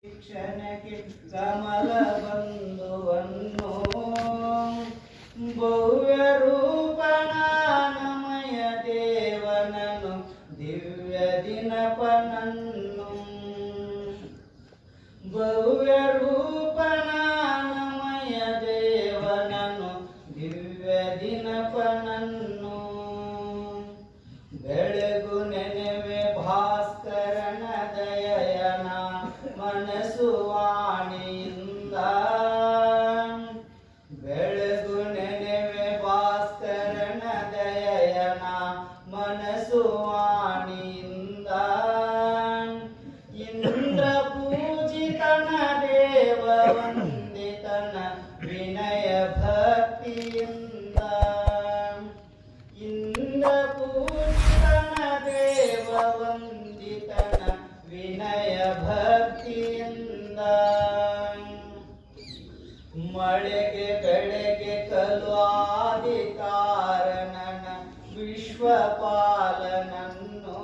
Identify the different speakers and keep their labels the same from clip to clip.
Speaker 1: ಶಿಕ್ಷಣಕ್ಕೆ ಕಮಲ ಬಂಧುವನ್ನು ಭವ್ಯ ರೂಪನಾನಮಯ ದೇವನನು ದಿವ್ಯ ದಿನಪನನ್ನು ಭವ್ಯ ರೂಪನಾನಮಯ ದೇವನನು ದಿವ್ಯ ದಿನಪನನ್ನು ಬೆಳಗು ನೆನೆವೆ ಭಾಸ್ಕರನ ದಯಯನ ಮನಸ್ಸು ವಾಣಿಯಿಂದ ಬೆಳಗು ನೆನೆವೆ ಭಾಸ್ಕರನ ದಯಯನ ಮನಸ್ಸು ವಾಣಿಯಿಂದ ಇಂದ್ರ ಪೂಜಿತನ ದೇವ ವಂದಿತನ ವಿನಯ ಭಕ್ತಿಯಿಂದ ಇಂದ್ರ ಪೂಜಿತನ ದೇವ ವಂದಿತನ ವಿನಯ ಭಕ್ತಿಯಿಂದ ಮಳೆಗೆ ಬೆಳೆಗೆ ಕಲು ಆದಿ ಕಾರಣನ ವಿಶ್ವಪಾಲನನ್ನು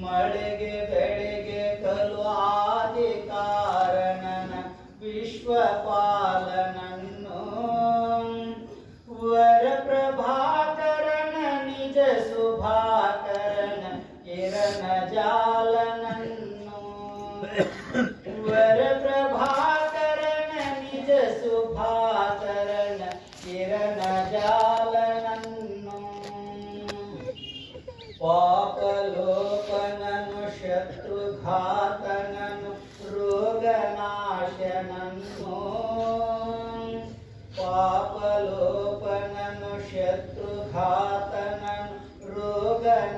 Speaker 1: ಮಳೆಗೆ ಬೆಳೆಗೆ ಕಲು ಆದಿ ಕಾರಣನ ವಿಶ್ವಪಾಲನನ್ನು ವರ ಪ್ರಭಾಕರನ ನಿಜ ಸುಭಾಕರನ ಕಿರಣ ಜಾಲನನ್ನು ವರ ಪ್ರಭಾಕರನ ನಿಜ ಸುಭಾಕರನ ಕಿರಣ ಜಾಲನನ್ನು ಪಾಪಲೋಪನನು ಶತ್ರುಘಾತನನು ರೋಗನಾಶನನ್ನು ಪಾಪಲೋಪನನು ಶತ್ರುಘಾತನನು ರೋಗನಾಶನನ್ನು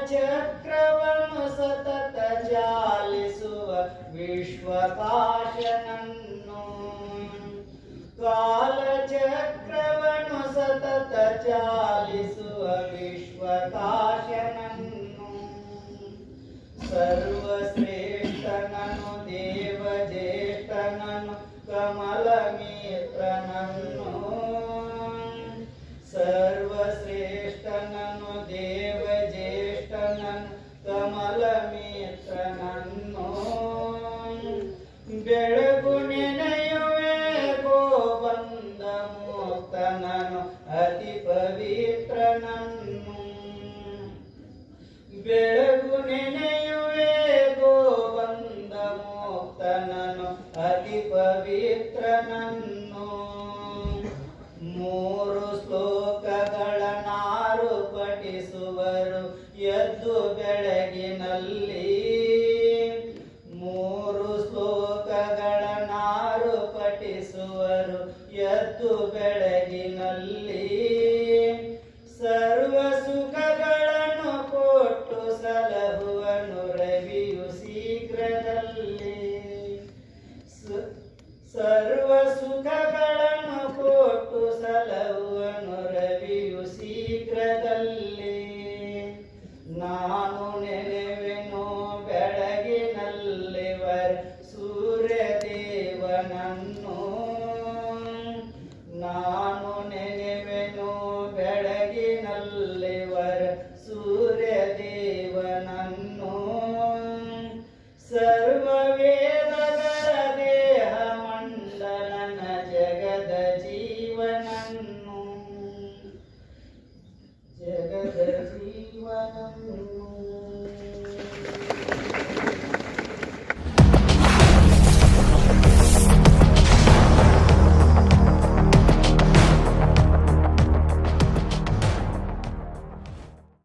Speaker 1: ಕಾಲಚಕ್ರವನ್ನು ಸತತ ಚಾಲಿಸುವ ವಿಶ್ವಕಾಶನನ್ನು ಕಾಲಚಕ್ರವನ್ನು ಸತತ ಚಾಲಿಸುವ ವಿಶ್ವಕಾಶನನ್ನು ಸರ್ವಶ್ರೇಷ್ಠನನು ದೇವಜ್ಯೇಷ್ಠನನು ಕಮಲ ಮಿತ್ರನನ್ನು ಸರ್ವಶ್ರೇಷ್ಠನನು ದೇವಜ್ಯೇಷ್ಠನನು ಕಮಲ ಮಿತ್ರನನ್ನು ಬೆಳಗು ನೆನೆಯುವೆ ಗೋಬಂದ ಮುಕ್ತನನು ಅತಿ ಪವಿತ್ರನನ್ನು ಬೆಳಗು ನೆನೆಯುವೆ ಗೋಬಂದ ಮುಕ್ತನನು ಅತಿ ಪವಿತ್ರನನ್ನು ಮೂರು ಶ್ಲೋಕಗಳ ನಾರು ಪಠಿಸುವರು ಎದ್ದು ಬೆಳಗಿನಲ್ಲಿ